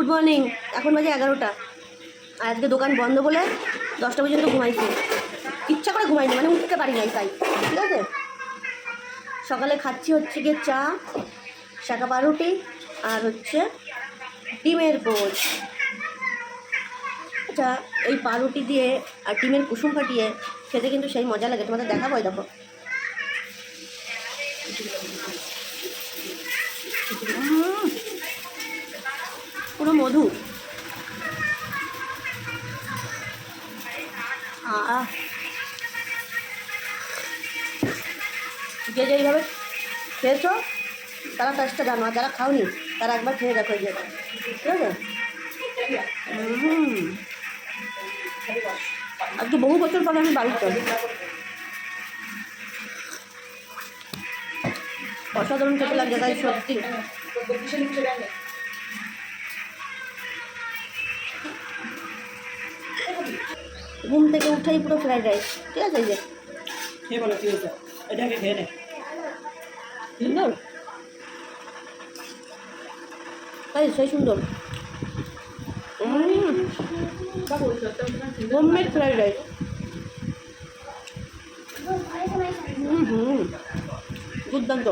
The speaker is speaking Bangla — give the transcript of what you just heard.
Good morning. এখন বাজে 11টা। আর আজকে দোকান বন্ধ বলে 10টা পর্যন্ত ঘুমাইছি। ইচ্ছা করে ঘুমাইনি, মানে উঠতে পারি নাই তাই। ঠিক আছে, সকালে খাচ্ছি হচ্ছে গিয়ে চা, শাঁকা পাউরুটি আর হচ্ছে ডিমের পোচ। আচ্ছা, এই পাউরুটি দিয়ে আর ডিমের কুসুম ফাটিয়ে খেতে কিন্তু সেই মজা লাগে। তোমাদের দেখাবো, দেখো। পুরো মধু। যে যেইভাবে খেয়েছো তারা টেস্টটা জানো, আর যারা খাওনি তারা একবার খেয়ে দেখো। এই যে, ঠিক আছে। আজকে বহু বছর পরে আমি বাড়িতে। অসাধারণ খেতে লাগে তাই, সত্যি। ঘুম থেকে উঠেই পুরো ফ্রাইড রাইস। ঠিক আছে, এই যে খেয়ে বলো কি হয়েছে, এটাকে খেয়ে নে। সুন্দর, তাই সেই সুন্দর। Homemade fried rice. দুর্দান্ত।